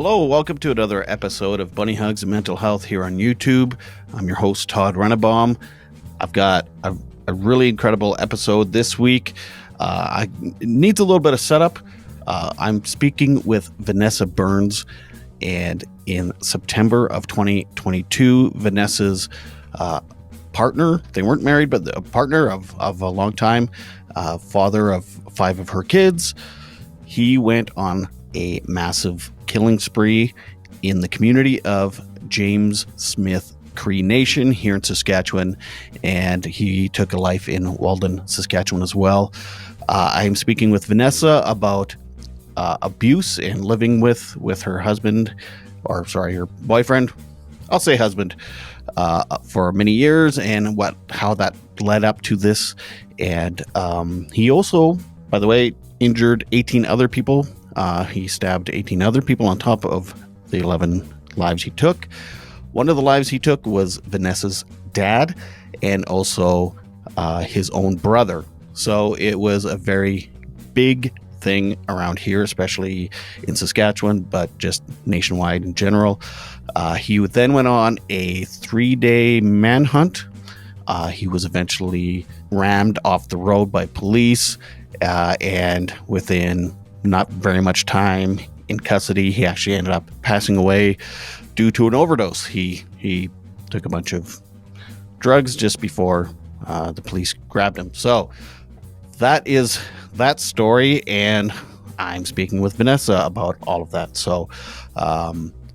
Hello, welcome to another episode of Bunny Hugs and Mental Health here on YouTube. I'm your host, Todd Rennebaum. I've got a really incredible episode this week. It needs a little bit of setup. I'm speaking with Vanessa Burns, and in September of 2022, Vanessa's partner, they weren't married, but a partner of a long time, father of 5 of her kids, he went on a massive killing spree in the community of James Smith Cree Nation here in Saskatchewan, and he took a life in Weldon, Saskatchewan as well. I am speaking with Vanessa about abuse and living with her husband, her boyfriend, I'll say husband, for many years, and how that led up to this. And he also, by the way, injured 18 other people. He stabbed 18 other people on top of the 11 lives he took. One of the lives he took was Vanessa's dad and also his own brother. So it was a very big thing around here, especially in Saskatchewan, but just nationwide in general. He then went on a 3-day manhunt. He was eventually rammed off the road by police, and within not very much time in custody, he actually ended up passing away due to an overdose. He took a bunch of drugs just before the police grabbed him. So that is that story, and I'm speaking with Vanessa about all of that. So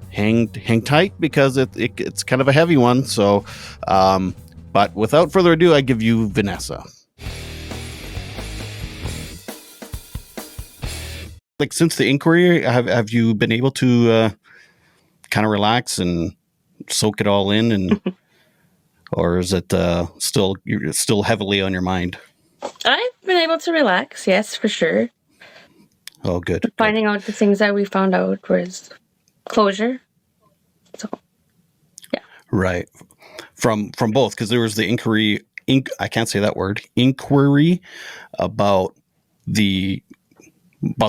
hang tight, because it's kind of a heavy one. So but without further ado, I give you Vanessa. Like, since the inquiry, have you been able to kind of relax and soak it all in, and or is it you're still heavily on your mind? I've been able to relax, yes, for sure. Oh, good. Finding out the things that we found out was closure. So, yeah. Right. From both, because there was the inquiry. I can't say that word. Inquiry about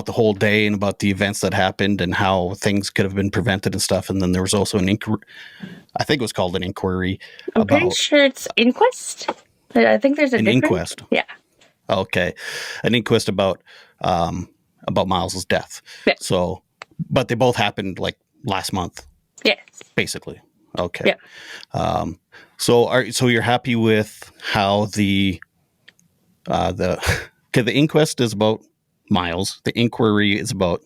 the whole day and about the events that happened and how things could have been prevented and stuff. And then there was also an inquiry. I think it was called an inquiry. I'm pretty sure it's inquest. I think there's an inquest. Yeah. Okay, an inquest about Myles's death. Yeah. So, but they both happened like last month. Yes. Basically. Okay. Yeah. So you're happy with how the inquest is about Myles. The inquiry is about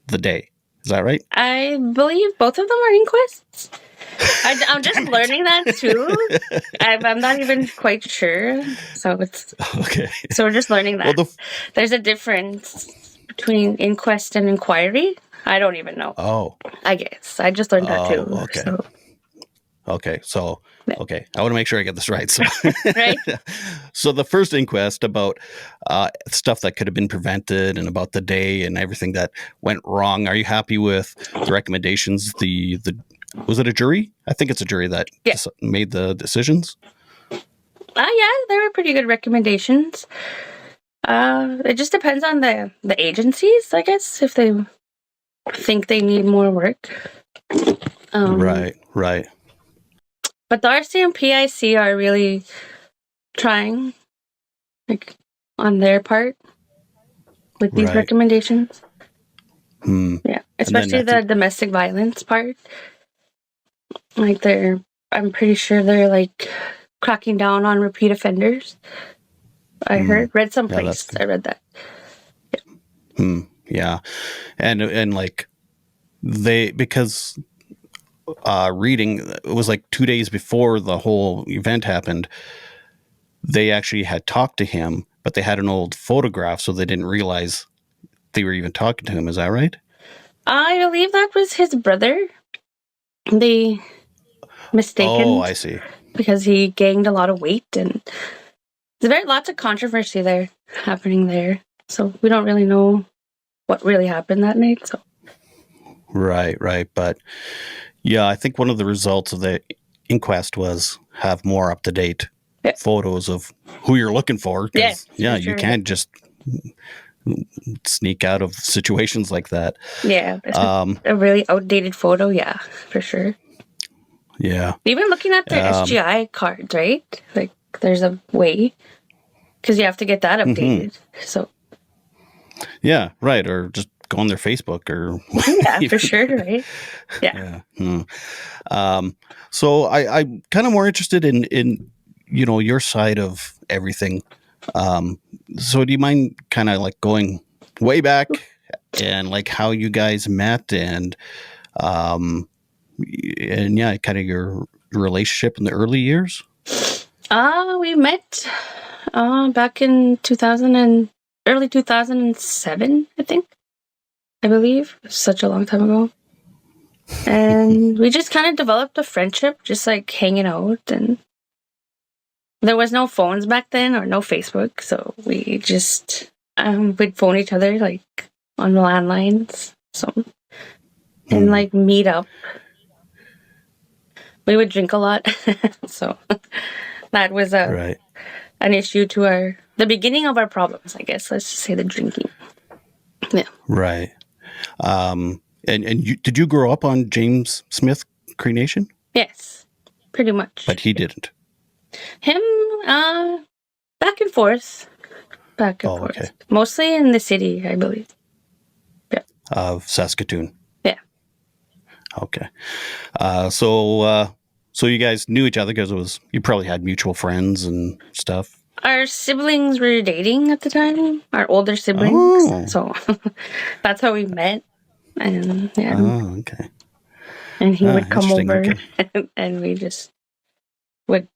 the day. Is that right? I believe both of them are inquests. I'm just learning that too. I'm not even quite sure. So it's okay. So we're just learning that. Well, there's a difference between inquest and inquiry. I don't even know. Oh. I guess I just learned that too. Okay. So. Okay. So. Okay, I want to make sure I get this right. So, right. So the first inquest about stuff that could have been prevented and about the day and everything that went wrong. Are you happy with the recommendations? Was it a jury? I think it's a jury that made the decisions. Yeah, they were pretty good recommendations. It just depends on the agencies, I guess, if they think they need more work. Right. But the RC and PIC are really trying, like, on their part with these recommendations. Yeah, especially the domestic violence part. Like, I'm pretty sure they're, like, cracking down on repeat offenders. I read someplace. I read that. Yeah. Yeah. And like, because reading, it was like 2 days before the whole event happened, they actually had talked to him, but they had an old photograph, so they didn't realize they were even talking to him. Is that right? I believe that was his brother. They mistaken. Oh, I see. Because he gained a lot of weight, and there's lots of controversy happening there. So we don't really know what really happened that night. So. Right. But yeah, I think one of the results of the inquest was have more up-to-date photos of who you're looking for. Yes. Yeah, you can't just sneak out of situations like that. Yeah. A really outdated photo. Yeah, for sure. Yeah. Even looking at their SGI cards, right? Like, there's a way. Because you have to get that updated. So. Yeah, right. Or just go on their Facebook or. Yeah, for sure, right? Yeah. So I'm kind of more interested in your side of everything. So do you mind kind of like going way back and like how you guys met and yeah, kind of your relationship in the early years? We met back in early 2007, I believe. Such a long time ago. And we just kind of developed a friendship, just like hanging out. And there was no phones back then or no Facebook. So we just would phone each other like on landlines. So, and like meet up. We would drink a lot. So that was an issue to the beginning of our problems, I guess. Let's just say the drinking. Yeah. Right. And did you grow up on James Smith Cree Nation? Yes, pretty much. But he didn't. Him, back and forth. Back and forth. Okay. Mostly in the city, I believe. Yeah. Of Saskatoon. Yeah. Okay. So you guys knew each other because you probably had mutual friends and stuff. Our siblings were dating at the time. Our older siblings. Oh. So that's how we met. And yeah. Oh, okay. And he would come over and we just would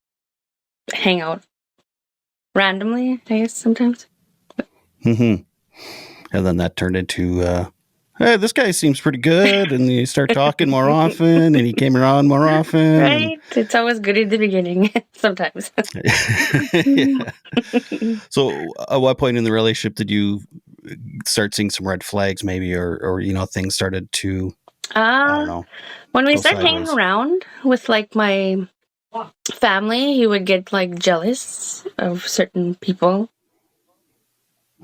hang out randomly, I guess, sometimes. And then that turned into, hey, this guy seems pretty good. And you start talking more often and he came around more often. Right. It's always good in the beginning, sometimes. Yeah. So at what point in the relationship did you start seeing some red flags maybe or things started to I don't know, when we started hanging around with like my family, he would get like jealous of certain people.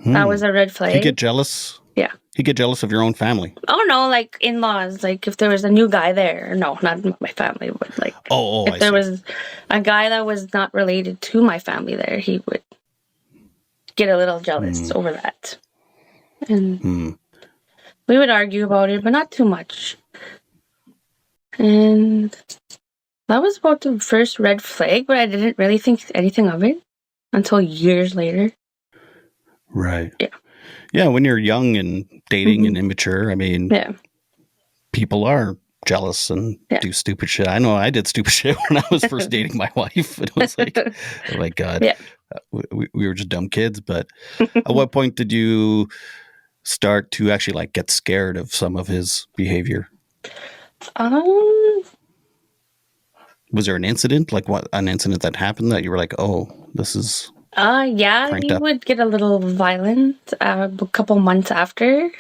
That was a red flag. He'd get jealous? Yeah. He'd get jealous of your own family? Oh no, like in-laws, like if there was a new guy there. No, not my family, but like if there was a guy that was not related to my family there, he would get a little jealous over that. And we would argue about it, but not too much. And that was about the first red flag, but I didn't really think anything of it until years later. Right. Yeah. Yeah, when you're young and dating and immature, I mean, people are jealous and do stupid shit. I know I did stupid shit when I was first dating my wife. It was like, oh my God, we were just dumb kids. But at what point did you start to actually like get scared of some of his behavior? Was there an incident, like an incident that happened that you were like, oh, this is... Yeah, he would get a little violent a couple months after.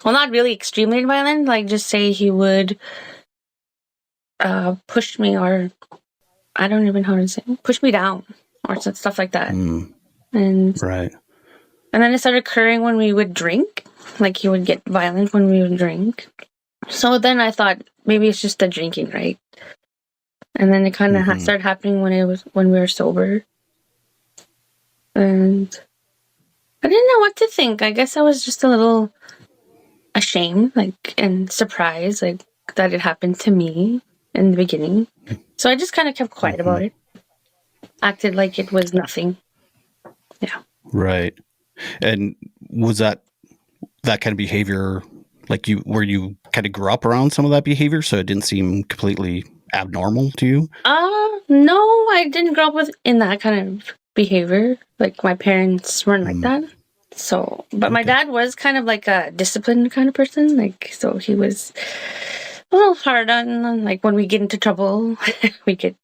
Well, not really extremely violent, like just say he would push me or I don't even know how to say it, push me down or stuff like that. And and then it started occurring when we would drink. Like he would get violent when we would drink. So then I thought maybe it's just the drinking, right? And then it kind of started happening when we were sober. And I didn't know what to think. I guess I was just a little ashamed, like, and surprised, like, that it happened to me in the beginning. So I just kind of kept quiet about it. Acted like it was nothing. Yeah. Right. And was that kind of behavior, like where you kind of grew up around some of that behavior, so it didn't seem completely abnormal to you? No, I didn't grow up in that kind of behavior. Like my parents weren't like that. So, but my dad was kind of like a disciplined kind of person. Like, so he was a little hard on, like when we get into trouble, we get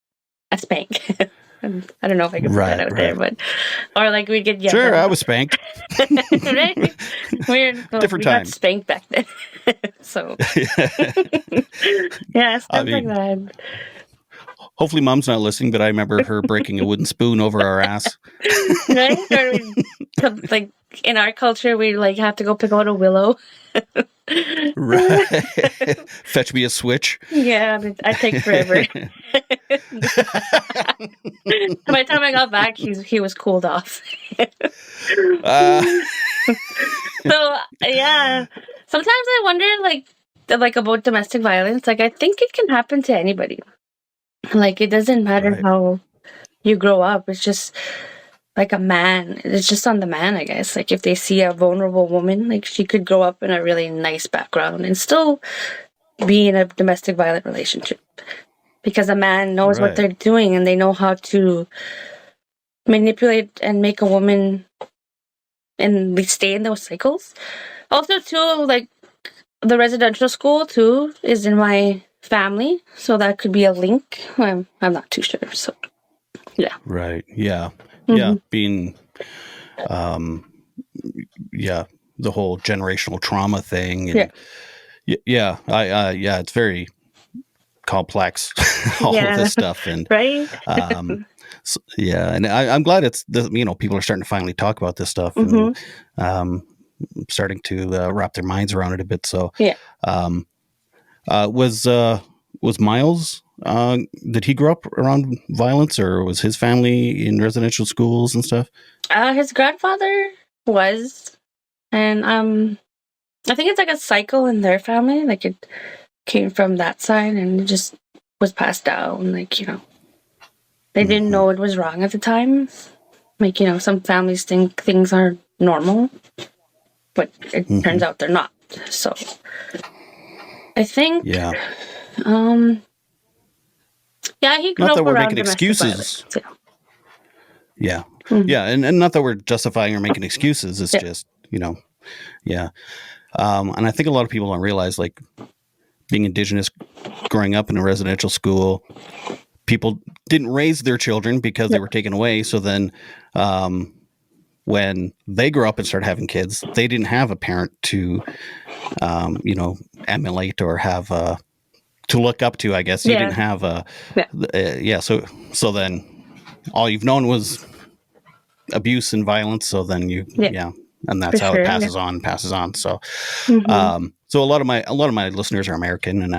a spank. I don't know if I can put that out there, but, or like we'd get yelled Sure, at. I was spanked. Right? Different time. Got spanked back then. So, yeah, stuff like that. Hopefully Mom's not listening, but I remember her breaking a wooden spoon over our ass. Right? Or like in our culture, we like have to go pick out a willow. Right. Fetch me a switch. Yeah, I'd take forever. By the time I got back, he was cooled off. So yeah, sometimes I wonder like about domestic violence. Like I think it can happen to anybody. Like it doesn't matter Right. how you grow up. It's just like a man. It's just on the man, I guess. Like if they see a vulnerable woman, like she could grow up in a really nice background and still be in a domestic violent relationship. Because a man knows what Right. they're doing and they know how to manipulate and make a woman and they stay in those cycles. Also, too, like the residential school too is in my family, so that could be a link. I'm not too sure. So, yeah. Right. Yeah. Mm-hmm. Yeah. Being, yeah, the whole generational trauma thing. And yeah. Yeah, it's very complex, all of this stuff. And, right. so, yeah. And I'm glad people are starting to finally talk about this stuff and, starting to wrap their minds around it a bit. So, yeah. Was Myles, did he grow up around violence, or was his family in residential schools and stuff? His grandfather was, and I think it's like a cycle in their family. Like it came from that side and it just was passed down. Like, they didn't know it was wrong at the time. Like, some families think things are normal, but it turns out they're not. So I think, yeah, he grew not up that we're around making domestic excuses. violence, Yeah, yeah, and not that we're justifying or making excuses. It's just yeah. And I think a lot of people don't realize, like, being Indigenous, growing up in a residential school, people didn't raise their children because they were taken away. So then, when they grew up and started having kids, they didn't have a parent to, emulate or have to look up to. I guess you didn't have So then, all you've known was abuse and violence. So then and that's how it passes on. So, so a lot of my listeners are American, and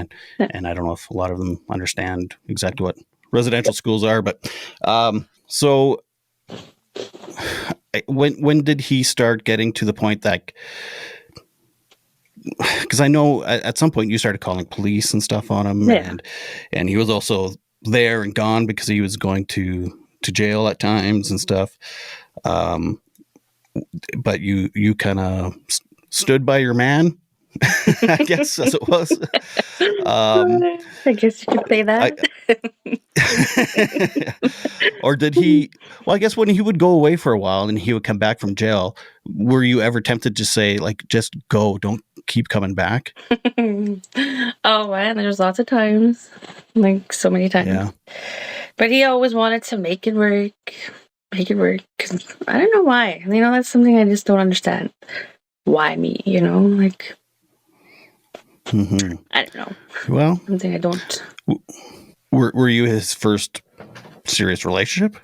I don't know if a lot of them understand exactly what residential schools are, but so when did he start getting to the point that, because I know at some point you started calling police and stuff on him, and he was also there and gone because he was going to jail at times and stuff. But you kind of stood by your man, I guess, as it was. I guess you could say that. Or did he? Well, I guess when he would go away for a while and he would come back from jail, were you ever tempted to say, like, just go, don't keep coming back? Oh man, there's lots of times, like so many times. Yeah. But he always wanted to make it work. Cause I don't know why. That's something I just don't understand. Why me? Like. I don't know. Well, something I don't. Were you his first serious relationship?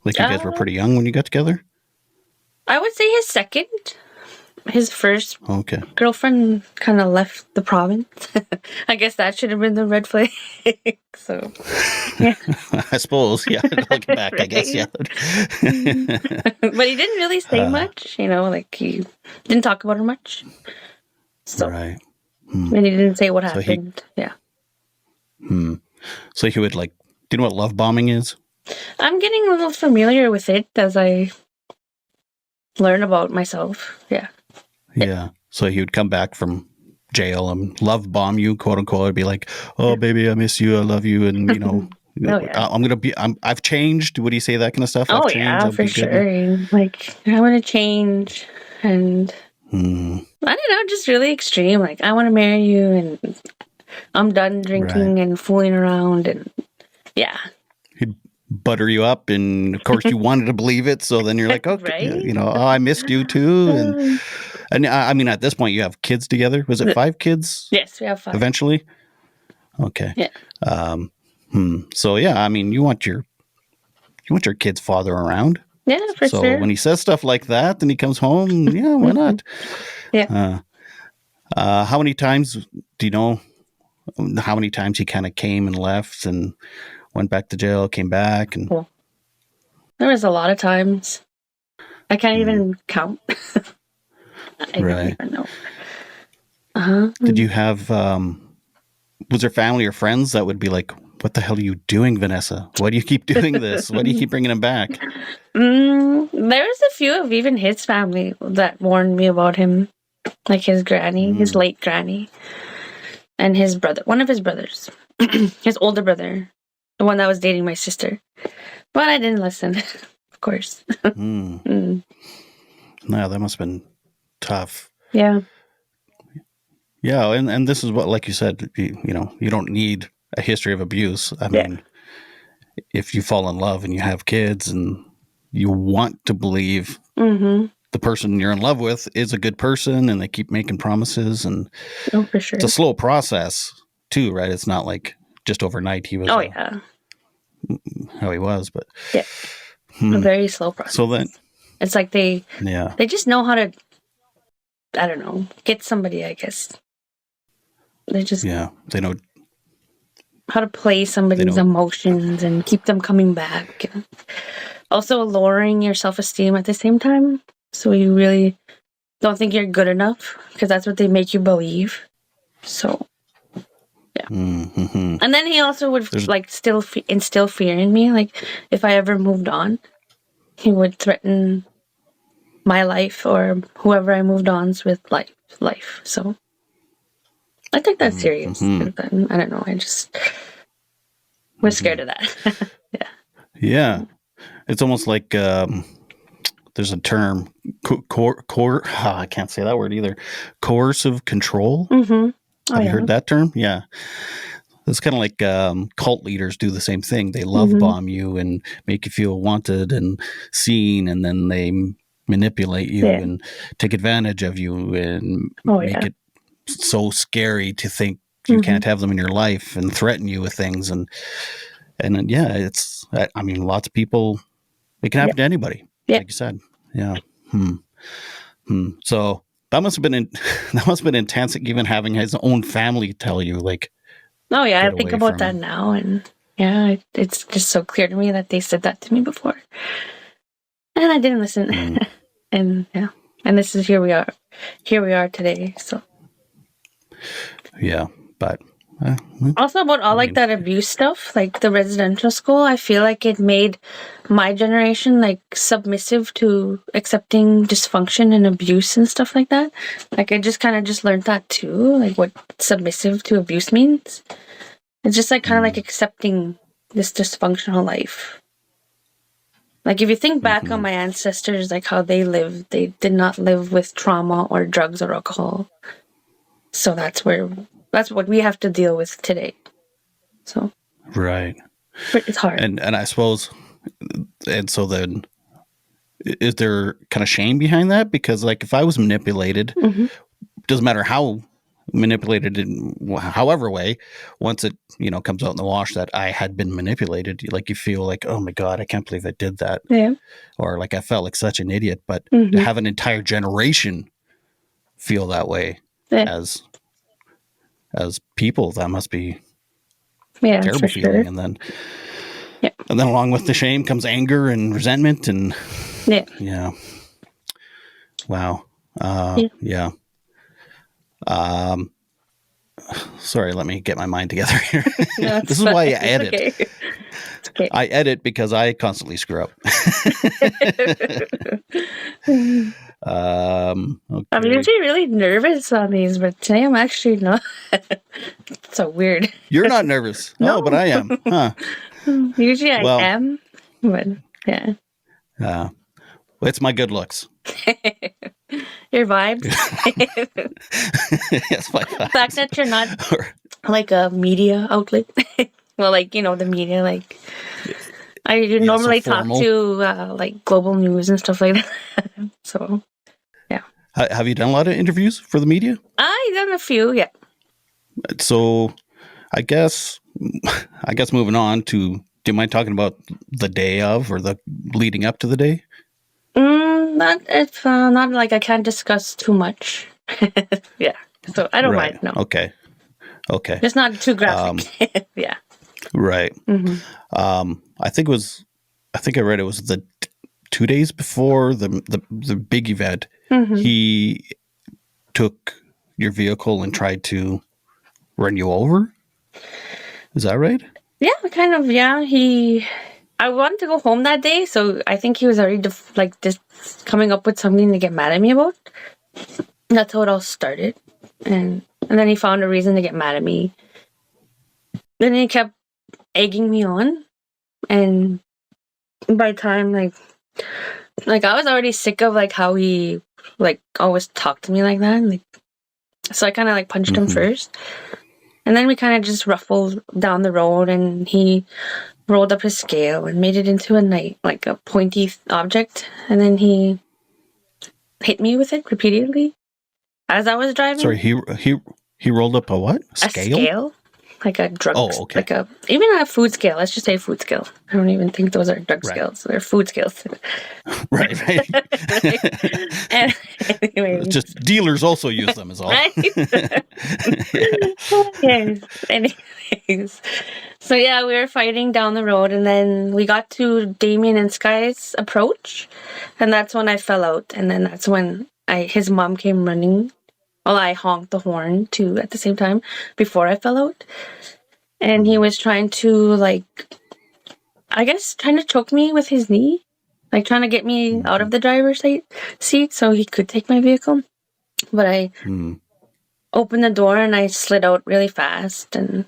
Like, you guys were pretty young when you got together? I would say his second. His first girlfriend kind of left the province. I guess that should have been the red flag. So, yeah. I suppose, yeah. Looking back, right? I guess, yeah. But he didn't really say much, like he didn't talk about her much. So, right. And he didn't say what happened. Yeah. So he would, like, do you know what love bombing is? I'm getting a little familiar with it as I learn about myself. Yeah. Yeah. So he would come back from jail and love bomb you, quote unquote. It'd be like, oh, baby, I miss you. I love you. And, I've changed. Would he say that kind of stuff? Oh, yeah, for sure. Like, I want to change. And I don't know, just really extreme. Like, I want to marry you. And I'm done drinking and fooling around. And yeah. He'd butter you up. And of course, you wanted to believe it. So then you're like, okay, I missed you too. And I mean, at this point, you have kids together. Was it 5 kids? Yes, we have 5. Eventually? Okay. Yeah. So yeah, I mean, you want your kid's father around. Yeah, for So sure. when he says stuff like that, then he comes home. Yeah, why not? Yeah. How many times do you know? How many times he kind of came and left and went back to jail, came back, and Cool. There was a lot of times. I can't even count. I don't even know. Did you have? Was there family or friends that would be like, "What the hell are you doing, Vanessa? Why do you keep doing this? Why do you keep bringing him back?" There's a few of even his family that warned me about him, like his granny, his late granny, and his brother, one of his brothers, his older brother, the one that was dating my sister. But I didn't listen, of course. No, that must have been tough. Yeah. Yeah, and this is what, like you said, you don't need a history of abuse. I mean, if you fall in love and you have kids and you want to believe the person you're in love with is a good person and they keep making promises, and for sure. it's a slow process too, right? It's not like just overnight he was how he was, but a very slow process. So then it's like they just know how to, I don't know, get somebody, I guess. They just they know how to play somebody's emotions and keep them coming back. And also lowering your self-esteem at the same time. So you really don't think you're good enough because that's what they make you believe. So, yeah. And then he also would still instill fear in me. Like if I ever moved on, he would threaten my life or whoever I moved on with life. So I think that's serious. I don't know. I just was scared of that. Yeah. It's almost like there's a term, I can't say that word either. Coercive control. Have you heard that term? Yeah. It's kind of like cult leaders do the same thing. They love bomb you and make you feel wanted and seen, and then they manipulate you and take advantage of you and make it so scary to think you can't have them in your life and threaten you with things. And it's, I mean, lots of people, it can happen to anybody, like you said. Yeah. So that must have been intense, even having his own family tell you, like, oh yeah, I think about that now, and it's just so clear to me that they said that to me before, and I didn't listen. And this is here we are today. So but also about all like that abuse stuff, like the residential school, I feel like it made my generation like submissive to accepting dysfunction and abuse and stuff like that. Like I just kind of just learned that too, like what submissive to abuse means. It's just like kind of like accepting this dysfunctional life. Like if you think back on my ancestors, like how they lived, they did not live with trauma or drugs or alcohol. So that's what we have to deal with today. So it's hard. And I suppose, and so then, is there kind of shame behind that? Because like if I was manipulated, doesn't matter how manipulated in however way, once it comes out in the wash that I had been manipulated, like you feel like, oh my God, I can't believe I did that. Or like I felt like such an idiot. But to have an entire generation feel that way as people, that must be terrible feeling. And then along with the shame comes anger and resentment and wow. Sorry, let me get my mind together here. This is why I edit. Okay. I edit because I constantly screw up. I'm usually really nervous on these, but today I'm actually not. So weird. You're not nervous. No, but I am. Huh. Usually I am, but yeah. It's my good looks. Your vibes. Yes, my vibes. The fact that you're not like a media outlet. Well, like, the media, like I normally talk to like global news and stuff like that. So, yeah. Have you done a lot of interviews for the media? I've done a few, yeah. So I guess moving on to, do you mind talking about the day of or the leading up to the day? Not if not like I can't discuss too much. Yeah, so I don't mind. No, Okay. it's not too graphic. Yeah. Right. Mm-hmm. I think I read it was the 2 days before the big event. Mm-hmm. He took your vehicle and tried to run you over. Is that right? Yeah, kind of. Yeah, I wanted to go home that day, so I think he was already just coming up with something to get mad at me about. That's how it all started, and then he found a reason to get mad at me. Then he kept egging me on, and by the time like I was already sick of like how he like always talked to me like that, like so I kind of like punched him first, and then we kind of just ruffled down the road, and he rolled up his scale and made it into a pointy object, and then he hit me with it repeatedly as I was driving. Sorry, he rolled up a what? Scale? A scale, like a drug. Oh, okay. Like even a food scale. Let's just say food scale. I don't even think those are drug scales. They're food scales. Right. And anyways. Just dealers also use them, is all. Right? Yes. Anyways. So yeah, we were fighting down the road, and then we got to Damien and Sky's approach, and that's when I fell out, and then that's when his mom came running. Well, I honked the horn too at the same time before I fell out, and he was trying to trying to choke me with his knee, like trying to get me out of the driver's seat so he could take my vehicle. But I opened the door and I slid out really fast, and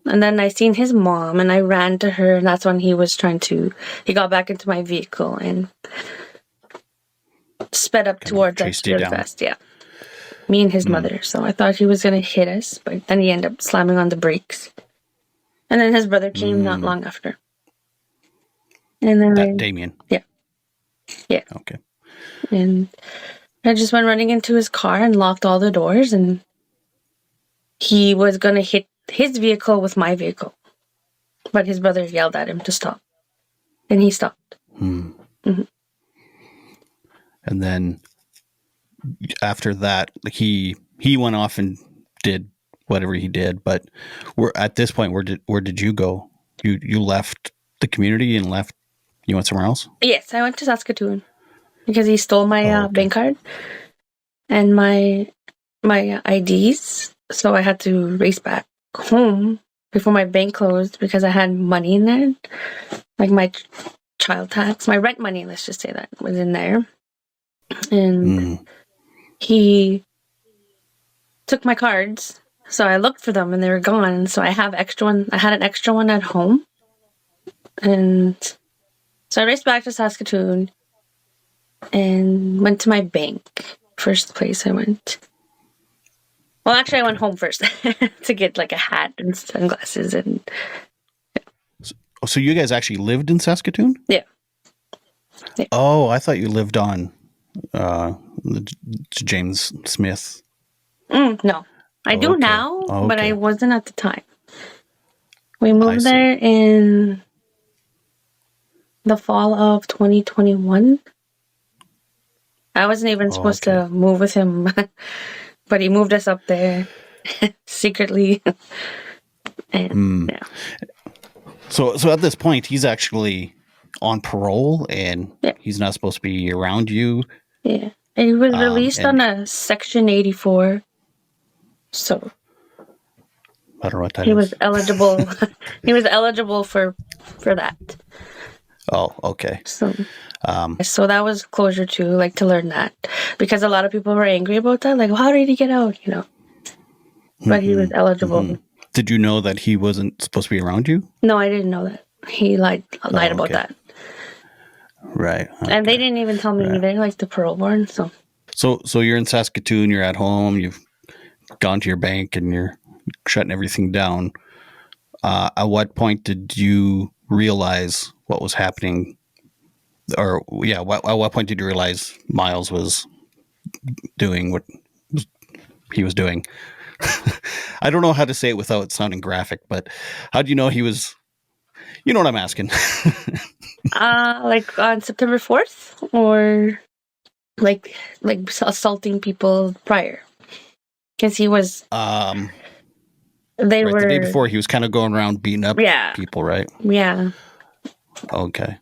then I seen his mom and I ran to her, and that's when he got back into my vehicle and sped up towards us really fast. Yeah. Me and his mother. So I thought he was going to hit us, but then he ended up slamming on the brakes. And then his brother came not long after. And then Damien. Yeah. Yeah. Okay. And I just went running into his car and locked all the doors, and he was going to hit his vehicle with my vehicle. But his brother yelled at him to stop. And he stopped. Mm-hmm. And then after that, he went off and did whatever he did. But at this point, where did you go? You left the community and you went somewhere else? Yes, I went to Saskatoon because he stole my bank card and my IDs. So I had to race back home before my bank closed because I had money in there, like my child tax, my rent money. Let's just say that was in there, and he took my cards, so I looked for them and they were gone. So I had an extra one at home. And so I raced back to Saskatoon and went to my bank. First place I went. Well, actually I went home first to get like a hat and sunglasses and So you guys actually lived in Saskatoon? Yeah. Oh, I thought you lived on James Smith. No, I do now, but I wasn't at the time. We moved there in the fall of 2021. I wasn't even supposed to move with him, but he moved us up there secretly. And yeah. So at this point, he's actually on parole, and he's not supposed to be around you. Yeah, and he was released on a Section 84. So I don't know what that is. He was eligible. He was eligible for that. Oh, okay. So that was closure too, like to learn that, because a lot of people were angry about that. Like, well, how did he get out? You know, but he was eligible. Mm-hmm. Did you know that he wasn't supposed to be around you? No, I didn't know that. He lied about that. Right. Okay. And they didn't even tell me either, like the parole board. So you're in Saskatoon. You're at home. You've gone to your bank and you're shutting everything down. At what point did you realize what was happening? Or at what point did you realize Myles was doing what he was doing? I don't know how to say it without sounding graphic, but how do you know he was? You know what I'm asking? Like on September 4th, or like assaulting people prior, because he was. They right, were the day before he was kind of going around beating up Yeah. people, right? Yeah. Okay,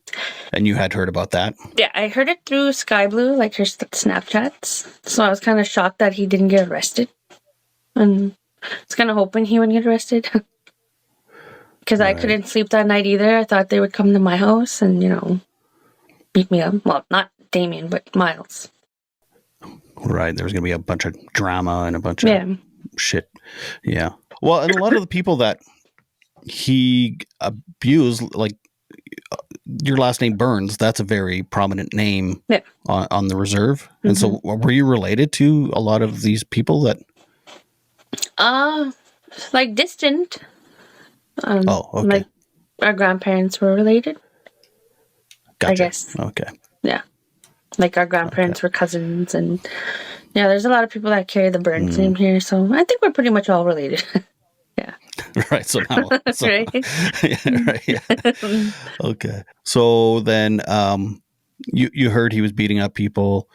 and you had heard about that? Yeah, I heard it through Sky Blue, like her Snapchats. So I was kind of shocked that he didn't get arrested, and I was kind of hoping he would get arrested. Because I couldn't sleep that night either. I thought they would come to my house and, beat me up. Well, not Damien, but Myles. Right. There was going to be a bunch of drama and a bunch of shit. Yeah. Well, and a lot of the people that he abused, like your last name Burns, that's a very prominent name on the reserve. Mm-hmm. And so were you related to a lot of these people that? Like distant. Okay. Like our grandparents were related. Gotcha. I guess. Okay. Yeah. Like our grandparents were cousins, and there's a lot of people that carry the Burns name here, so I think we're pretty much all related. Yeah. Right. So now, right. Yeah, right. Yeah. Okay. So then, you heard he was beating up people.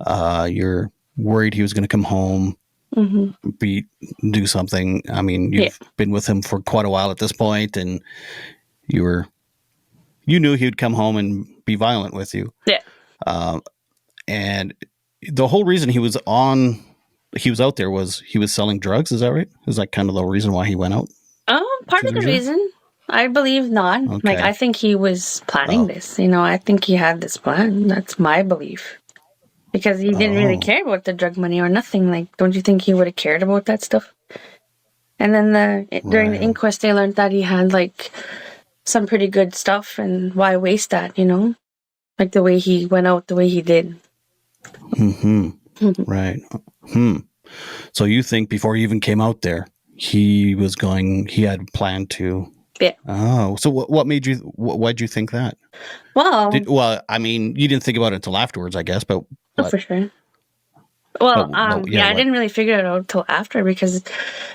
You're worried he was going to come home, do something. I mean, you've been with him for quite a while at this point, and you knew he would come home and be violent with you. Yeah. And the whole reason he was out there was he was selling drugs. Is that right? Is that kind of the reason why he went out? Part of the reason. I believe not. Okay. Like, I think he was planning this. I think he had this plan. That's my belief. Because he didn't really care about the drug money or nothing. Like, don't you think he would have cared about that stuff? And then during the inquest, they learned that he had, like, some pretty good stuff, and why waste that, Like the way he went out, the way he did. Right. So you think before he even came out there, he had planned to... Yeah. Oh, so why'd you think that? Well... I mean, you didn't think about it until afterwards, I guess, but... Oh, for sure. Well, I didn't really figure it out until after, because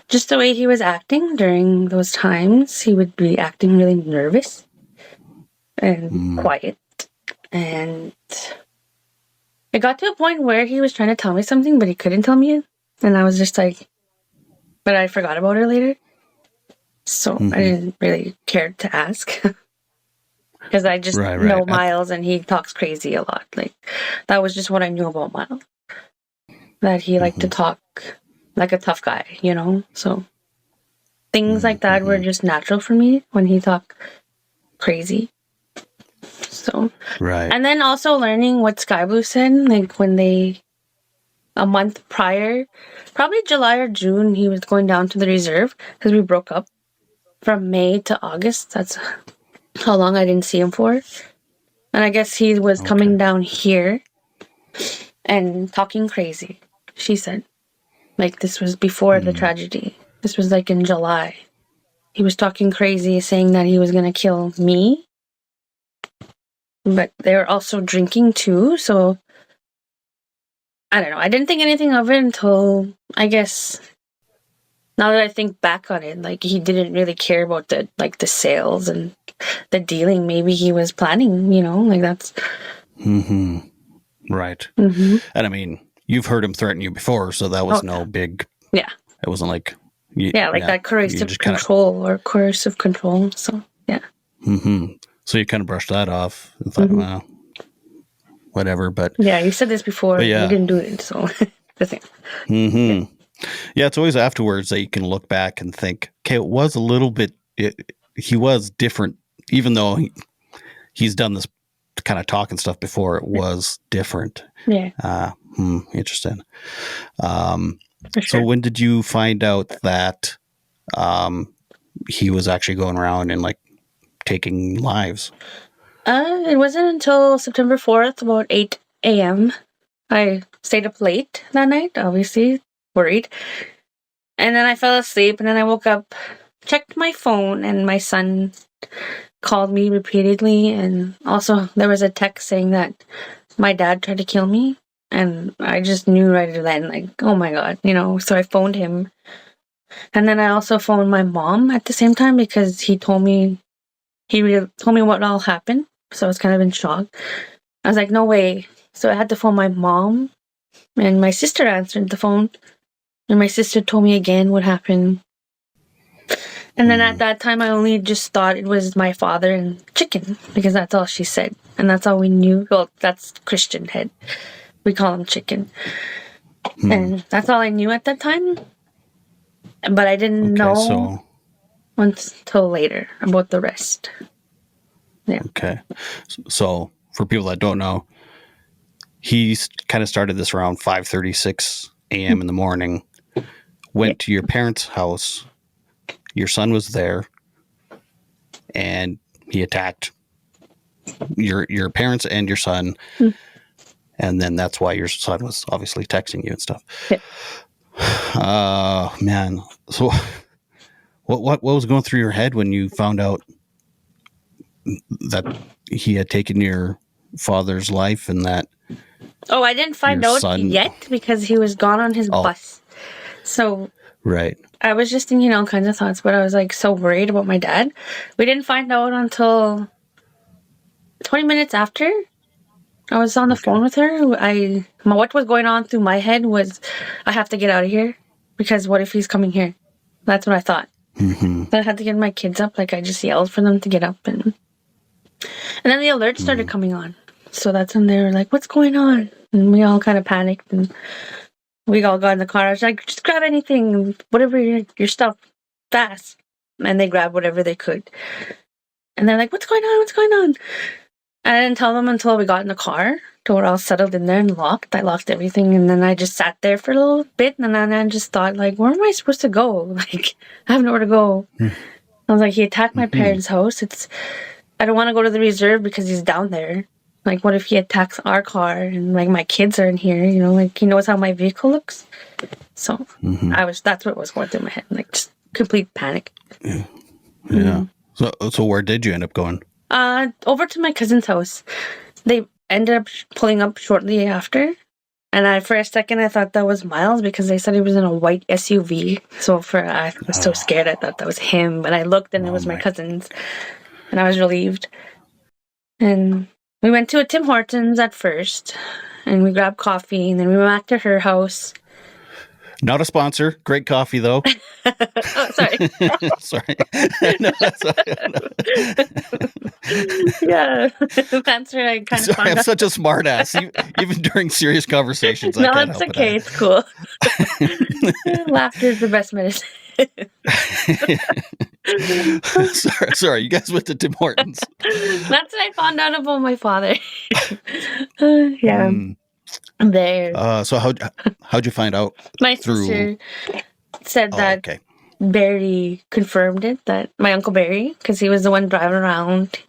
just the way he was acting during those times, he would be acting really nervous and quiet. And it got to a point where he was trying to tell me something, but he couldn't tell me it. And I was just like, but I forgot about it later. So I didn't really care to ask. Because I just know Myles, and he talks crazy a lot. Like, that was just what I knew about Myles. That he liked to talk like a tough guy, So things like that were just natural for me when he talked crazy. So, and then also learning what Sky Blue said, like when a month prior, probably July or June, he was going down to the reserve because we broke up from May to August. That's how long I didn't see him for. And I guess he was coming down here and talking crazy, she said. Like, this was before the tragedy. This was like in July. He was talking crazy, saying that he was going to kill me. But they were also drinking too, so I don't know. I didn't think anything of it until, I guess, now that I think back on it, like, he didn't really care about the sales and the dealing. Maybe he was planning, like that's... Right. And I mean, you've heard him threaten you before, so that was no big... Yeah. It wasn't like... that coercive control, so, yeah. So you kind of brushed that off and thought, well, whatever, but... Yeah, you said this before, you didn't do it, so... the thing. Yeah, it's always afterwards that you can look back and think, okay, it was a little bit... he was different, even though he's done this kind of talk and stuff before, it was different. Yeah. Interesting. Sure. So when did you find out that he was actually going around and, like, taking lives? It wasn't until September 4th, about 8 a.m. I stayed up late that night, obviously, worried. And then I fell asleep, and then I woke up, checked my phone, and my son called me repeatedly. And also, there was a text saying that my dad tried to kill me. And I just knew right then, like, oh my God, So I phoned him And then I also phoned my mom at the same time because he told me what all happened. So I was kind of in shock. I was like, no way. So I had to phone my mom, and my sister answered the phone. And my sister told me again what happened. And then at that time, I only just thought it was my father and chicken, because that's all she said. And that's all we knew. Well, that's Christian head. We call him chicken. And that's all I knew at that time. But I didn't know until later about the rest. Yeah. Okay. So for people that don't know, he kind of started this around 5:36 a.m. in the morning, went to your parents' house. Your son was there, and he attacked your parents and your son. And then that's why your son was obviously texting you and stuff. Yeah. Man. So what was going through your head when you found out that he had taken your father's life and that? Oh, I didn't find out yet because he was gone on his bus. So right. I was just thinking all kinds of thoughts, but I was like so worried about my dad. We didn't find out until 20 minutes after. I was on the phone with her. What was going on through my head was, I have to get out of here because what if he's coming here? That's what I thought. So I had to get my kids up. Like I just yelled for them to get up, and then the alert started coming on. So that's when they were like, "What's going on?" And we all kind of panicked, and we all got in the car. I was like, "Just grab anything, whatever your stuff, fast." And they grabbed whatever they could. And they're like, "What's going on? What's going on?" I didn't tell them until we got in the car, till we're all settled in there and locked. I locked everything, and then I just sat there for a little bit, and then I just thought, like, where am I supposed to go? Like, I have nowhere to go. I was like, he attacked my parents' house. I don't want to go to the reserve because he's down there. Like, what if he attacks our car and, like, my kids are in here, you know? Like, he knows how my vehicle looks. So, that's what was going through my head. Like, just complete panic. Yeah. So where did you end up going? Over to my cousin's house. They ended up pulling up shortly after. And for a second, I thought that was Myles because they said he was in a white SUV. So I was so scared. I thought that was him. But I looked and it was my cousin's. And I was relieved. And we went to a Tim Hortons at first. And we grabbed coffee. And then we went back to her house. Not a sponsor. Great coffee, though. Oh, sorry. Sorry. No, that's yeah. That's where I kind of found out. I'm such a smart ass. Even during serious conversions, I can't help it. No, it's okay. It's cool. Laughter is the best medicine. Sorry. You guys went to Tim Hortons. That's what I found out about my father. Yeah. There. So how'd you find out? My sister said that Barry confirmed it, that my Uncle Barry, because he was the one driving around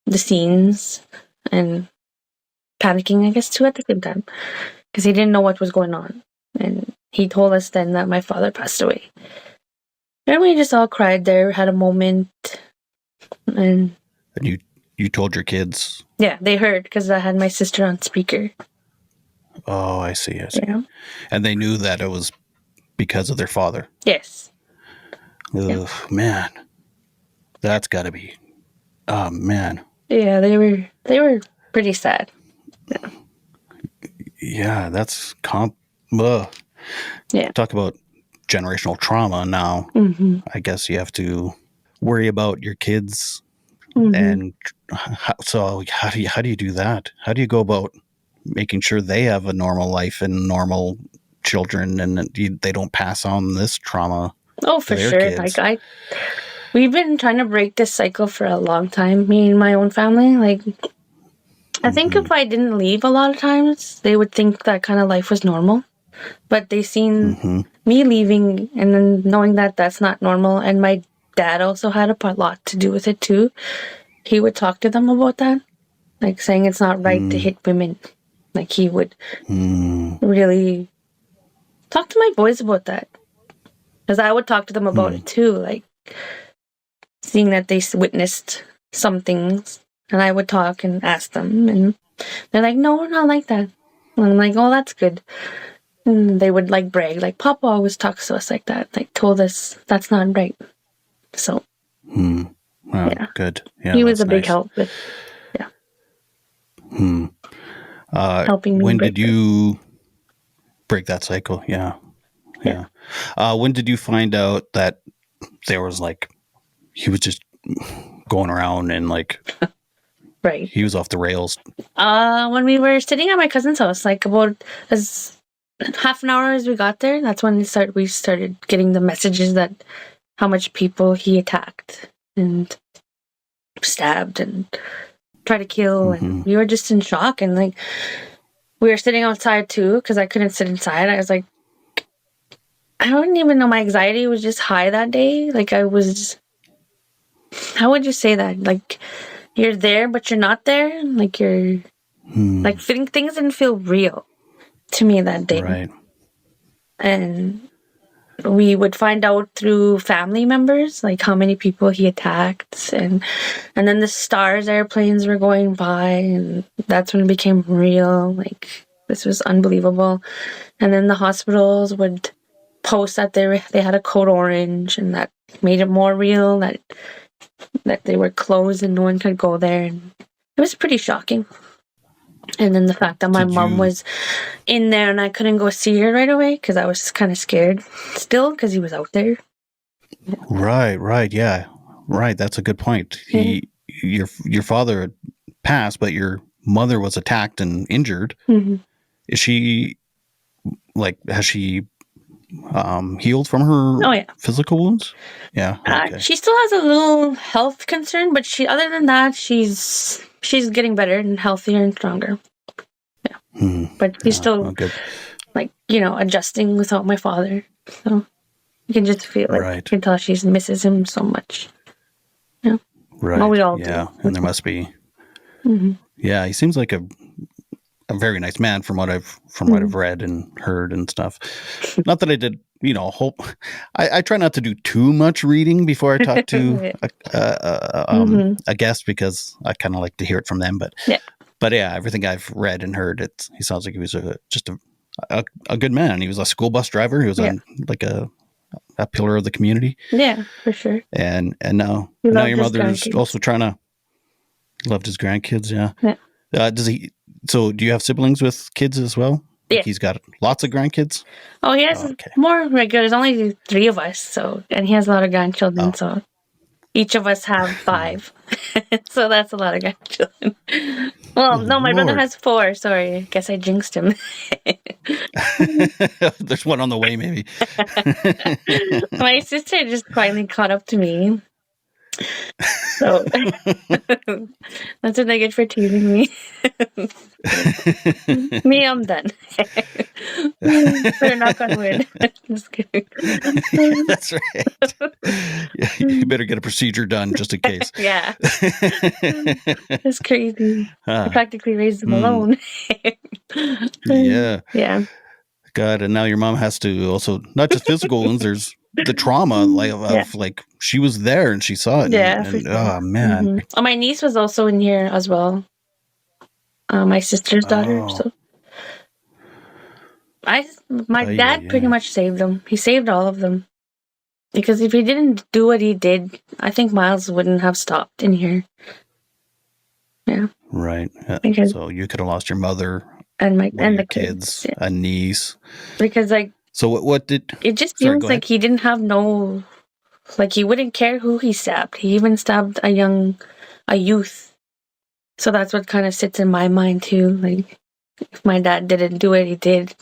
the scenes and panicking, I guess, too, at the same time, because he didn't know what was going on. And he told us then that my father passed away. And we just all cried there, had a moment. And you told your kids? Yeah, they heard, because I had my sister on speaker. Oh, I see. Yeah. And they knew that it was because of their father? Yes. Ugh, man. That's got to be... Oh, man. Yeah, they were pretty sad. Yeah. Yeah, that's... Yeah. Talk about generational trauma now. I guess you have to worry about your kids. And so how do you do that? How do you go about making sure they have a normal life and normal children and they don't pass on this trauma? Oh, for sure. Kids? Like we've been trying to break this cycle for a long time, me and my own family. Like, I think if I didn't leave a lot of times, they would think that kind of life was normal. But they seen me leaving and then knowing that that's not normal. And my dad also had a lot to do with it too. He would talk to them about that, like saying it's not right to hit women. Like he would really talk to my boys about that. Because I would talk to them about it too, like seeing that they witnessed some things. And I would talk and ask them. And they're like, no, we're not like that. And I'm like, oh, that's good. And they would like brag, like Papa always talks to us like that, like told us that's not right. So, Wow, yeah, good. Yeah, he was that's a big nice. help with, helping me When break did you break that cycle? Yeah. Yeah. When did you find out that there was like he was just going around and like Right. he was off the rails? When we were sitting at my cousin's house, like about as half an hour as we got there, that's when we started getting the messages that how much people he attacked and stabbed and tried to kill, and we were just in shock. And like we were sitting outside too because I couldn't sit inside. I was like, I don't even know, my anxiety was just high that day. Like I was, how would you say that? Like you're there but you're not there. Like you're like things didn't feel real to me that day. Right. And we would find out through family members like how many people he attacked, and then the stars airplanes were going by, and that's when it became real. Like this was unbelievable. And then the hospitals would post that they had a code orange, and that made it more real, that they were closed and no one could go there. And it was pretty shocking. And then the fact that my mom was in there and I couldn't go see her right away because I was kind of scared still because he was out there. Right. Yeah. Right. That's a good point. Your father passed, but your mother was attacked and injured. Is she like, has she healed from her physical wounds? Yeah. Okay. She still has a little health concern, but other than that, she's getting better and healthier and stronger. Yeah. But she's still like, adjusting without my father. So you can just feel it. You can tell she misses him so much. Yeah. Right. Well, we all do. And there must be. Yeah, he seems like a very nice man from what I've read and heard and stuff. Not that I did, hope. I try not to do too much reading before I talk to a guest because I kind of like to hear it from them. But yeah, everything I've read and heard, he sounds like he was just a good man. He was a school bus driver. He was like a pillar of the community. Yeah, for sure. And now your mother's also trying to loved his grandkids. Yeah. Does he? So do you have siblings with kids as well? Yeah. Like he's got lots of grandkids? Oh, he has more regular. There's only 3 of us, and he has a lot of grandchildren, so each of us have 5. So that's a lot of grandchildren. Well, no, my brother has 4. Sorry, I guess I jinxed him. There's one on the way, maybe. My sister just finally caught up to me. So that's what they get for teasing me. Me, I'm done. Better knock on wood. Just kidding. That's right. Yeah, you better get a procedure done just in case. Yeah. It's crazy. I practically raised them alone. Yeah. Yeah. God, and now your mom has to also, not just physical wounds, there's the trauma of like she was there and she saw it. Yeah. Oh man. Oh, my niece was also in here as well. My sister's daughter. So my dad pretty much saved them. He saved all of them. Because if he didn't do what he did, I think Myles wouldn't have stopped in here. Yeah. Right. So you could have lost your mother and the kids, a niece. Because so what did it just seems like he didn't have he wouldn't care who he stabbed. He even stabbed a youth. So that's what kind of sits in my mind too. Like if my dad didn't do what he did,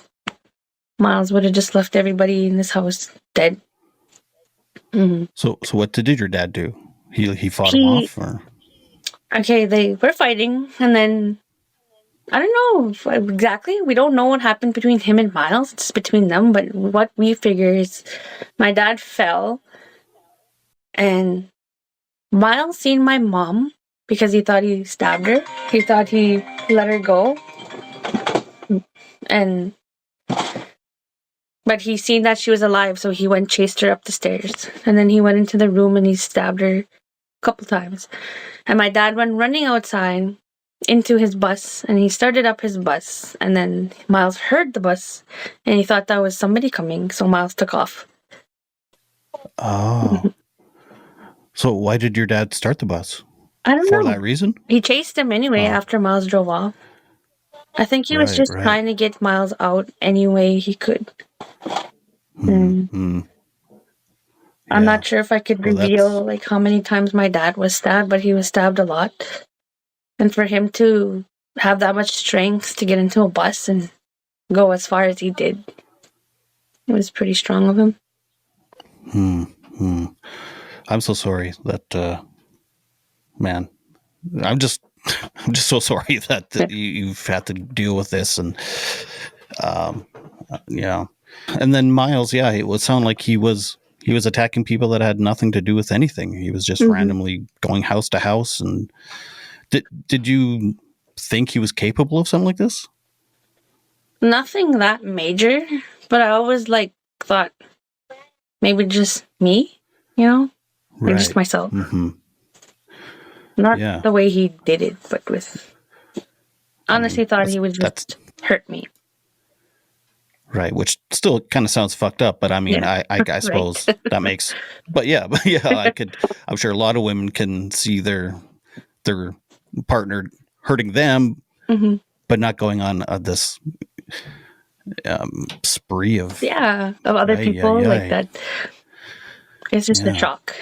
Myles would have just left everybody in this house dead. So what did your dad do? He fought him off, or? Okay, they were fighting, and then I don't know exactly. We don't know what happened between him and Myles. It's between them, but what we figure is my dad fell, and Myles seen my mom because he thought he stabbed her. He thought he let her go, but he seen that she was alive, so he went chased her up the stairs. And then he went into the room and he stabbed her a couple times. And my dad went running outside into his bus, and he started up his bus, and then Myles heard the bus, and he thought that was somebody coming, so Myles took off. Oh. So why did your dad start the bus? I don't know. For that reason? He chased him anyway after Myles drove off. I think he was just trying to get Myles out any way he could. I'm not sure if I could reveal like how many times my dad was stabbed, but he was stabbed a lot. And for him to have that much strength to get into a bus and go as far as he did, it was pretty strong of him. I'm so sorry that, man, I'm just so sorry that you've had to deal with this. And, yeah. And then Myles, it would sound like he was attacking people that had nothing to do with anything. He was just randomly going house to house. And did you think he was capable of something like this? Nothing that major, but I always thought maybe just me, like just myself. Not the way he did it, but honestly thought he would just hurt me. Right, which still kind of sounds fucked up, but I mean, I suppose that makes. But I'm sure a lot of women can see their partner hurting them, but not going on this spree of other people like that. It's just a shock.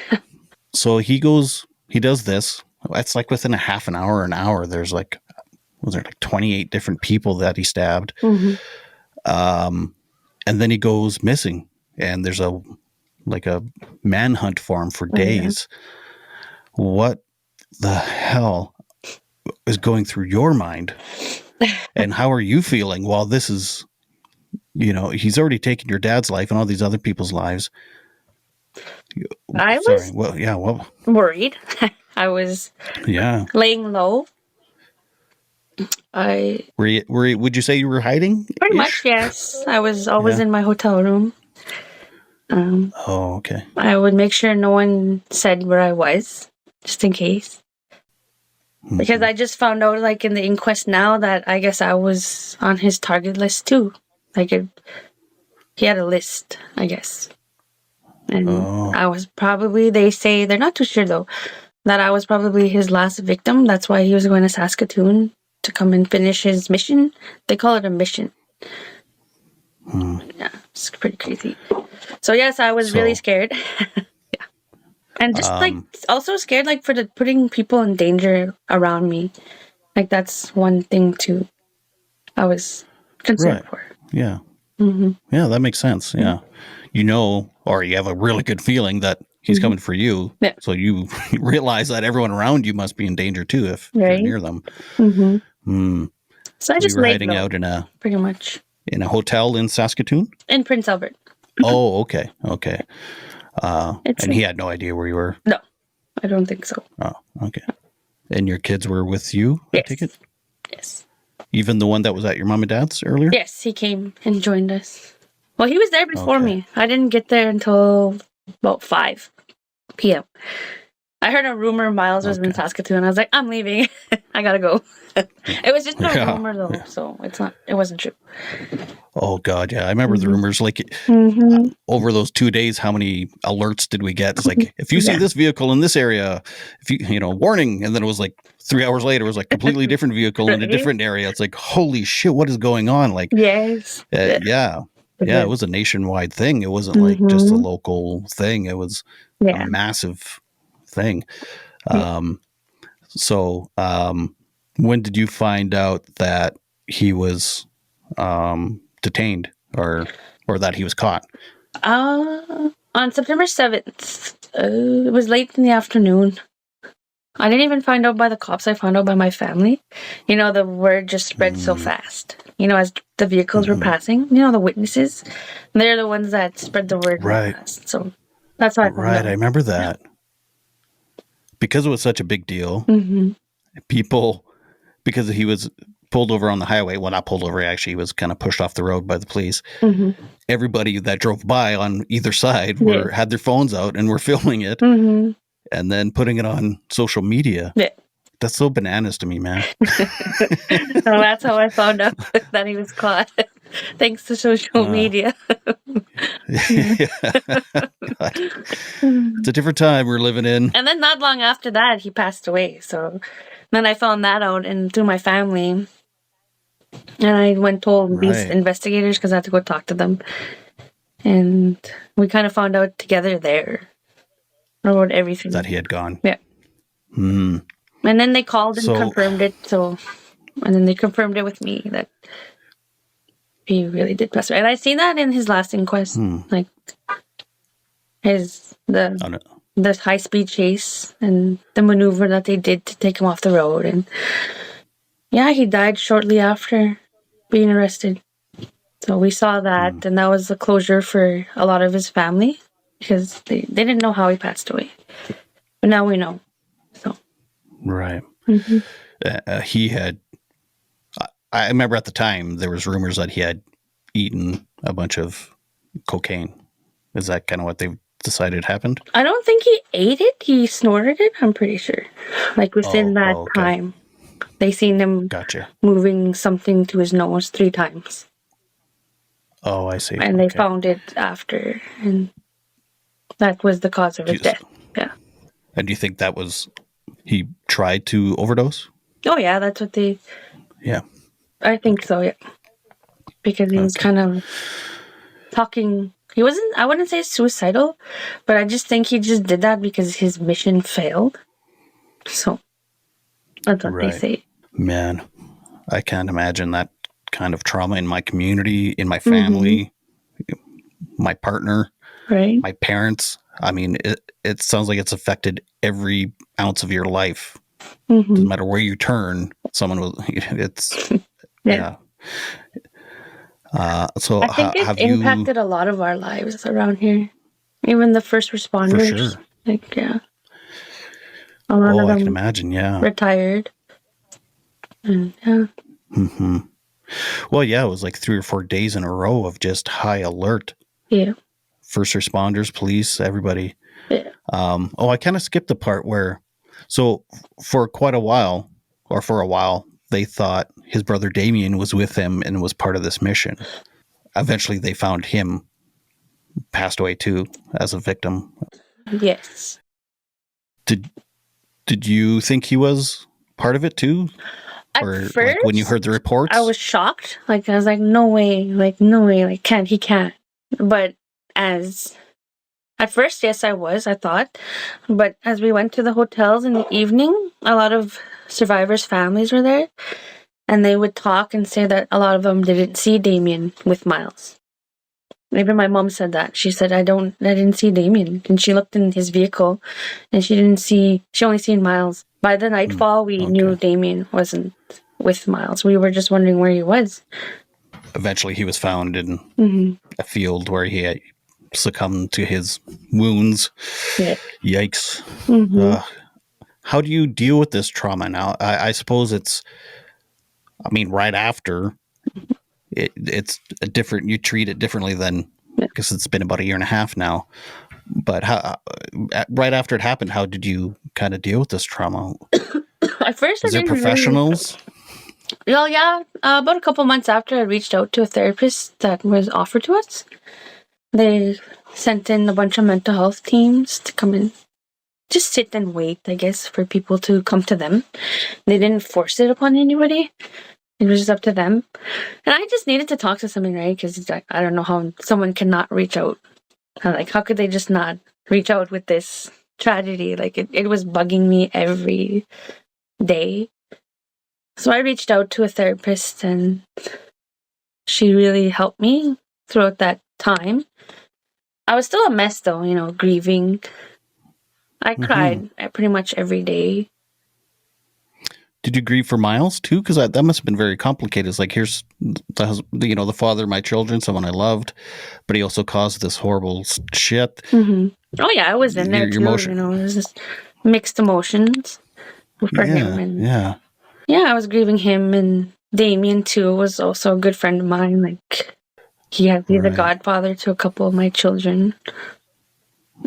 So he does this. It's like within a half an hour, there's like 28 different people that he stabbed. And then he goes missing, and there's a manhunt for him for days. What the hell is going through your mind? And how are you feeling while this is, he's already taken your dad's life and all these other people's lives? I was worried. I was laying low. Would you say you were hiding? Pretty much, yes. I was always in my hotel room. Okay. I would make sure no one said where I was, just in case. Because I just found out, in the inquest now, that I guess I was on his target list too. He had a list, I guess. And I was probably, they say, they're not too sure though, that I was probably his last victim. That's why he was going to Saskatoon to come and finish his mission. They call it a mission. Yeah, it's pretty crazy. So yes, I was really scared. And just also scared for putting people in danger around me. That's one thing too I was concerned for. Yeah. Yeah, that makes sense. Yeah. Or you have a really good feeling that he's coming for you. Yeah. So you realize that everyone around you must be in danger too if you're near them. So I just were hiding out pretty much in a hotel in Saskatoon? In Prince Albert. Oh, okay. And he had no idea where you were? No, I don't think so. Oh, okay. And your kids were with you, yes. I take it? Yes. Even the one that was at your mom and dad's earlier? Yes, he came and joined us. Well, he was there before me. I didn't get there until about 5 p.m. I heard a rumor Myles was in Saskatoon. I was like, I'm leaving. I gotta go. It was just a rumor though, so it wasn't true. Oh God, yeah. I remember the rumors over those 2 days, how many alerts did we get? It's like, if you see this vehicle in this area, if you warning. And then it was 3 hours later, it was completely different vehicle in a different area. It's like, holy shit, what is going on? Yes. It was a nationwide thing. It wasn't just a local thing. It was a massive thing. So when did you find out that he was detained or that he was caught? On September 7th. It was late in the afternoon. I didn't even find out by the cops. I found out by my family. The word just spread so fast. As the vehicles were passing, the witnesses, they're the ones that spread the word fast. So that's how I found out. I remember that. Because it was such a big deal, people, because he was pulled over on the highway, well, not pulled over, actually, he was kind of pushed off the road by the police. Everybody that drove by on either side had their phones out and were filming it and then putting it on social media That's so bananas to me, man. So that's how I found out that he was caught. Thanks to social media. Yeah. God. It's a different time we're living in. And then not long after that, he passed away. So then I found that out and through my family. And I went told these investigators because I had to go talk to them. And we kind of found out together there about everything. That he had gone. Yeah. Mm. And then they called and confirmed it. And then they confirmed it with me that he really did pass away. And I seen that in his last inquest. Like the high-speed chase and the maneuver that they did to take him off the road. And yeah, he died shortly after being arrested. So we saw that, and that was the closure for a lot of his family because they didn't know how he passed away. But now we know. So right. He had, I remember at the time there was rumors that he had eaten a bunch of cocaine. Is that kind of what they decided happened? I don't think he ate it. He snorted it, I'm pretty sure. Like within that time. They seen him moving something to his nose 3 times. Oh, I see. And they found it after, and that was the cause of his death. Yeah. And do you think that was, he tried to overdose? Oh, yeah, that's what they... Yeah. I think so, yeah. Because he was kind of talking... He wasn't, I wouldn't say suicidal, but I just think he just did that because his mission failed. So, that's what they say. Man, I can't imagine that kind of trauma in my community, in my family, my partner, my parents. I mean, it sounds like it's affected every ounce of your life. Doesn't matter where you turn, someone will, it's, yeah. So I think it impacted a lot of our lives around here. Even the first responders. For sure. Like, yeah. A lot of them I can imagine, retired. And, yeah. Well, yeah, it was like 3 or 4 days in a row of just high alert. Yeah. First responders, police, everybody. Yeah. I kind of skipped the part where, so for a while, they thought his brother Damien was with him and was part of this mission. Eventually, they found him passed away too as a victim. Yes. Did you think he was part of it too? At first, like when you heard the reports? I was shocked. Like, I was like, no way. Like, he can't. But at first, yes, I thought. But as we went to the hotels in the evening, a lot of survivors' families were there. And they would talk and say that a lot of them didn't see Damien with Myles. Even my mom said that. She said, I didn't see Damien. And she looked in his vehicle and she only seen Myles. By the nightfall, we knew Damien wasn't with Myles. We were just wondering where he was. Eventually, he was found in a field where he had succumbed to his wounds. Yeah. Yikes. How do you deal with this trauma now? I suppose right after, it's a different, you treat it differently than, because it's been about 1.5 years now. But right after it happened, how did you kind of deal with this trauma? At first, was there professionals? Well, yeah. About a couple months after, I reached out to a therapist that was offered to us. They sent in a bunch of mental health teams to come in. Just sit and wait, I guess, for people to come to them. They didn't force it upon anybody. It was just up to them. And I just needed to talk to someone, right? Because I don't know how someone cannot reach out. Like, how could they just not reach out with this tragedy? Like, it was bugging me every day. So I reached out to a therapist, and she really helped me throughout that time. I was still a mess, though, grieving. I cried pretty much every day. Did you grieve for Myles too? Because that must have been very complicated. It's like, here's the father of my children, someone I loved, but he also caused this horrible shit. Oh yeah, I was in there too. It was just mixed emotions for him. And yeah, I was grieving him, and Damien too was also a good friend of mine. Like, he's a godfather to a couple of my children,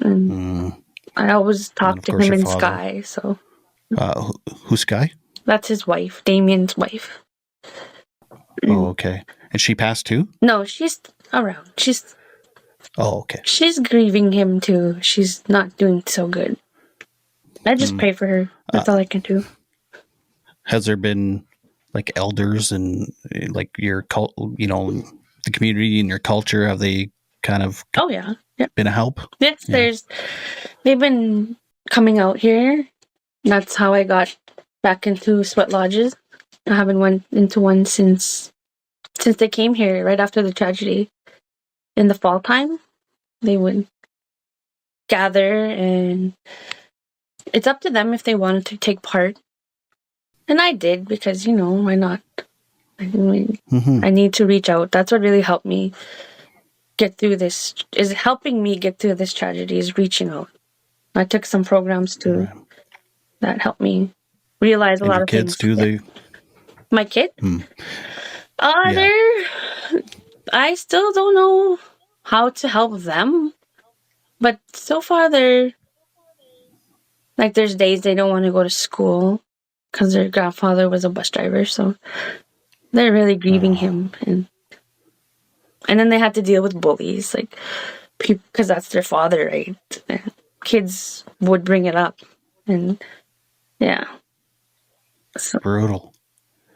and I always talk to him in Sky. So Who's Sky? That's his wife, Damien's wife. Oh, okay. And she passed too? No, she's around. Oh, okay. She's grieving him too. She's not doing so good. I just pray for her. That's all I can do. Has there been like elders and like your cult, the community and your culture? Have they kind of been a help? Yes, they've been coming out here. That's how I got back into sweat lodges. I haven't went into one since they came here right after the tragedy. In the fall time, they would gather, and it's up to them if they wanted to take part. And I did, because, why not? I need to reach out. That's what really helped me get through this, is helping me get through this tragedy, is reaching out. I took some programs too that helped me realize a lot of things. Your kids too, My kid? I still don't know how to help them. But so far there's days they don't want to go to school because their grandfather was a bus driver, so they're really grieving him, and then they had to deal with bullies, like, because that's their father, right? And kids would bring it up, and so brutal.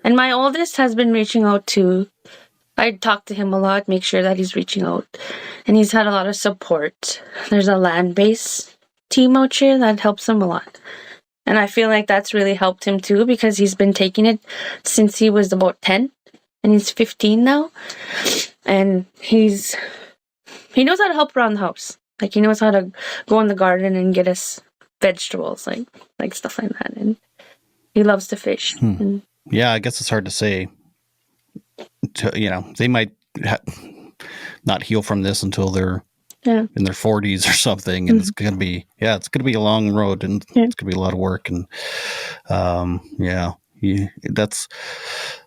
And my oldest has been reaching out too. I talk to him a lot, make sure that he's reaching out, and he's had a lot of support. There's a land-based team out here that helps him a lot. And I feel like that's really helped him too, because he's been taking it since he was about 10, and he's 15 now. And he knows how to help around the house. Like, he knows how to go in the garden and get us vegetables, like stuff like that. And he loves to fish. And yeah, I guess it's hard to say. They might not heal from this until they're in their 40s or something, and it's gonna be a long road, and it's gonna be a lot of work, and that's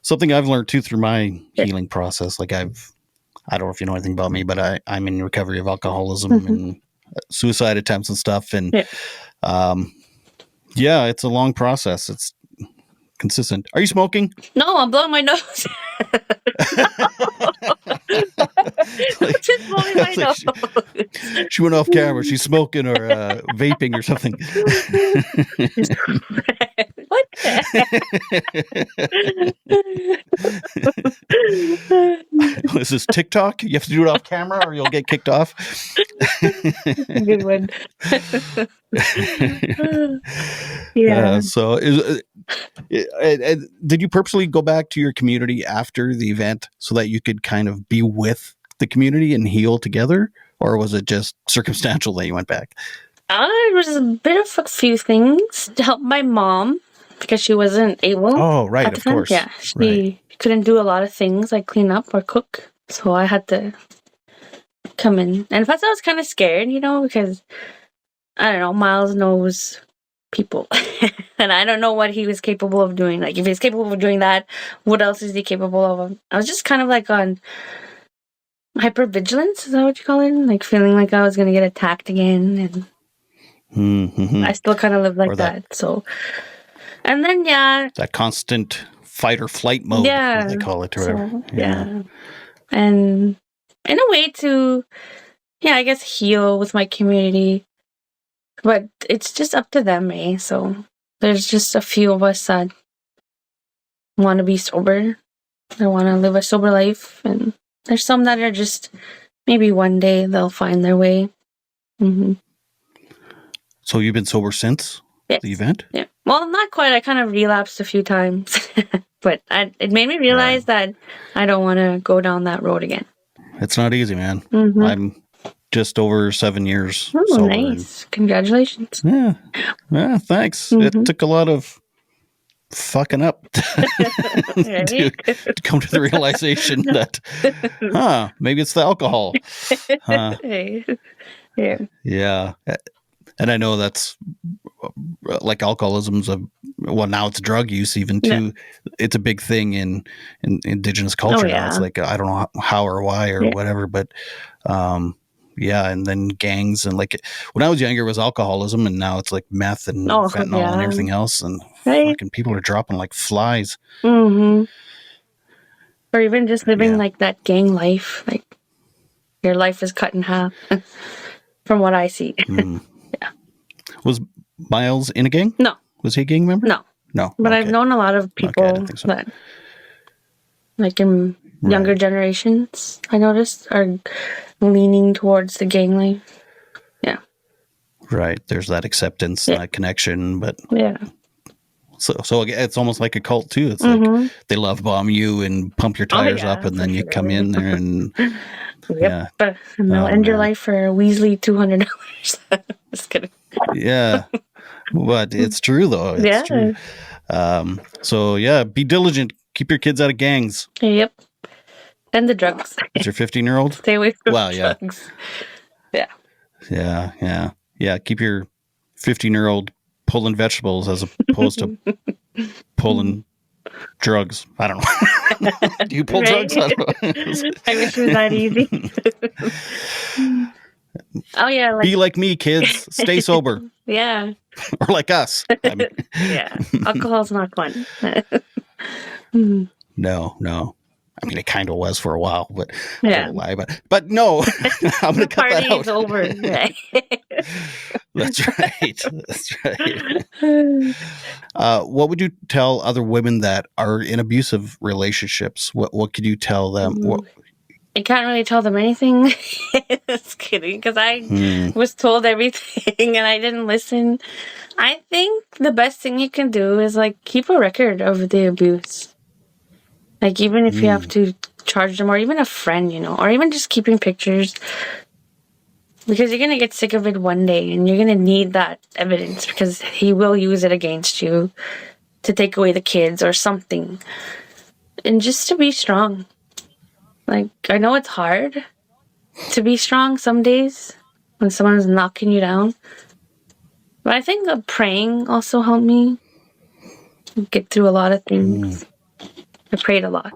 something I've learned too through my healing process. Like, I don't know if you know anything about me, but I'm in recovery of alcoholism and suicide attempts and stuff, and it's a long process. It's consistent. Are you smoking? No, I'm blowing my nose. Just blowing my nose. She went off camera. She's smoking or vaping or something. What? Is this TikTok? You have to do it off camera or you'll get kicked off. Good one. So did you purposely go back to your community after the event so that you could kind of be with the community and heal together, or was it just circumstantial that you went back? It was a bit of a few things to help my mom, because she wasn't able. Oh, right, of course. Yeah, she couldn't do a lot of things like clean up or cook, so I had to come in. And plus I was kind of scared, because I don't know, Myles knows people. And I don't know what he was capable of doing. Like, if he's capable of doing that, what else is he capable of? I was just kind of like on hypervigilance, is that what you call it? Like, feeling like I was going to get attacked again. And I still kind of live like that. So, and then, that constant fight or flight mode, they call it, or whatever. And in a way to, I guess, heal with my community. But it's just up to them, eh? So there's just a few of us that want to be sober. They want to live a sober life. And there's some that are just, maybe one day they'll find their way. So you've been sober since the event? Yeah. Well, not quite. I kind of relapsed a few times. But it made me realize that I don't want to go down that road again. It's not easy, man. I'm just over 7 years sober. Nice. Congratulations. Yeah, thanks. It took a lot of fucking up to come to the realization that, maybe it's the alcohol. Yeah. And I know that's like alcoholism's now it's drug use even too. It's a big thing in Indigenous culture now. It's like, I don't know how or why or whatever, but Yeah, and then gangs, and like when I was younger, it was alcoholism, and now it's like meth and fentanyl and everything else, and fucking people are dropping like flies. Mm-hmm. Or even just living like that gang life, like your life is cut in half. From what I see. Yeah. Was Myles in a gang? No. Was he a gang member? No. But I've known a lot of people that, like in younger generations, I noticed, are leaning towards the gang life. Yeah. Right. There's that acceptance, that connection, but So it's almost like a cult too. It's like they love bomb you and pump your tires up, and then you come in there and and they'll end your life for a Weasley $200. Just kidding. Yeah, but it's true though. It's true. So be diligent. Keep your kids out of gangs. Yep. And the drugs. It's your 15-year-old. Stay away from drugs. Yeah. Keep your 15-year-old pulling vegetables as opposed to pulling drugs. I don't know. Do you pull drugs? I don't know. I wish it was that easy. Oh yeah. Be like me, kids. Stay sober. Yeah. Or like us. I mean. Yeah. Alcohol's not fun. No. I mean, it kind of was for a while, but I don't lie. But no, I'm going to cut that out. The party's over. That's right. What would you tell other women that are in abusive relationships? What could you tell them? I can't really tell them anything. Just kidding, because I was told everything and I didn't listen. I think the best thing you can do is like keep a record of the abuse. Like, even if you have to charge them, or even a friend, or even just keeping pictures, because you're going to get sick of it one day, and you're going to need that evidence, because he will use it against you to take away the kids or something. And just to be strong. Like, I know it's hard to be strong some days when someone's knocking you down. But I think the praying also helped me get through a lot of things. I prayed a lot.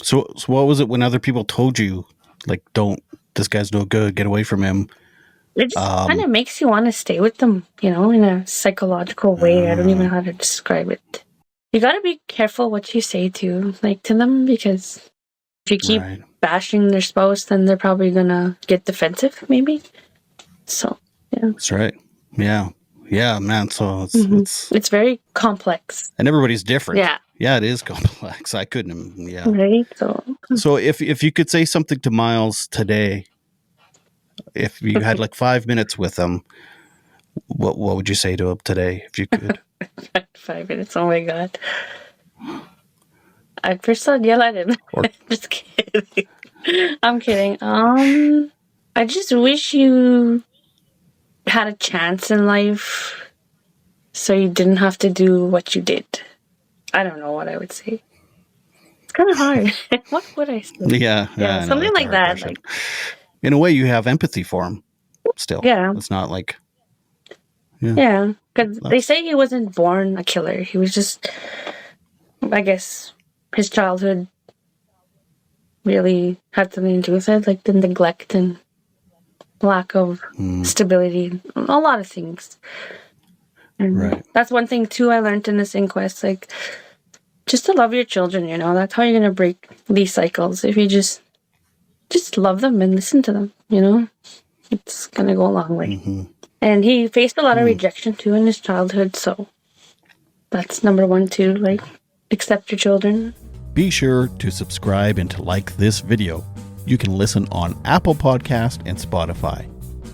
So what was it when other people told you, like, this guy's no good, get away from him? It just kind of makes you want to stay with them, in a psychological way. I don't even know how to describe it. You got to be careful what you say to them, because if you keep bashing their spouse, then they're probably going to get defensive, maybe. So, yeah. That's right. Yeah. Yeah, man. So it's very complex. And everybody's different. Yeah. Yeah, it is complex. I couldn't. Yeah. Right. So if you could say something to Myles today, if you had like 5 minutes with him, what would you say to him today if you could? 5 minutes. Oh my God. I'd first yell at him. Just kidding. I'm kidding. I just wish you had a chance in life so you didn't have to do what you did. I don't know what I would say. It's kind of hard. What would I say? Yeah, something like that. Like, in a way, you have empathy for him still. Yeah. It's not like... Yeah, because they say he wasn't born a killer. He was just, I guess, his childhood really had something to do with it, like the neglect and lack of stability, a lot of things. And that's one thing too I learned in this inquest, like just to love your children, that's how you're gonna break these cycles. If you just love them and listen to them, it's gonna go a long way. And he faced a lot of rejection too in his childhood, so that's number one too, like accept your children. Be sure to subscribe and to like this video. You can listen on Apple Podcast and Spotify.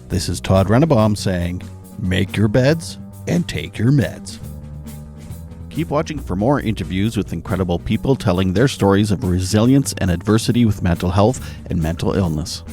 This is Todd Rennebaum saying, make your beds and take your meds. Keep watching for more interviews with incredible people telling their stories of resilience and adversity with mental health and mental illness.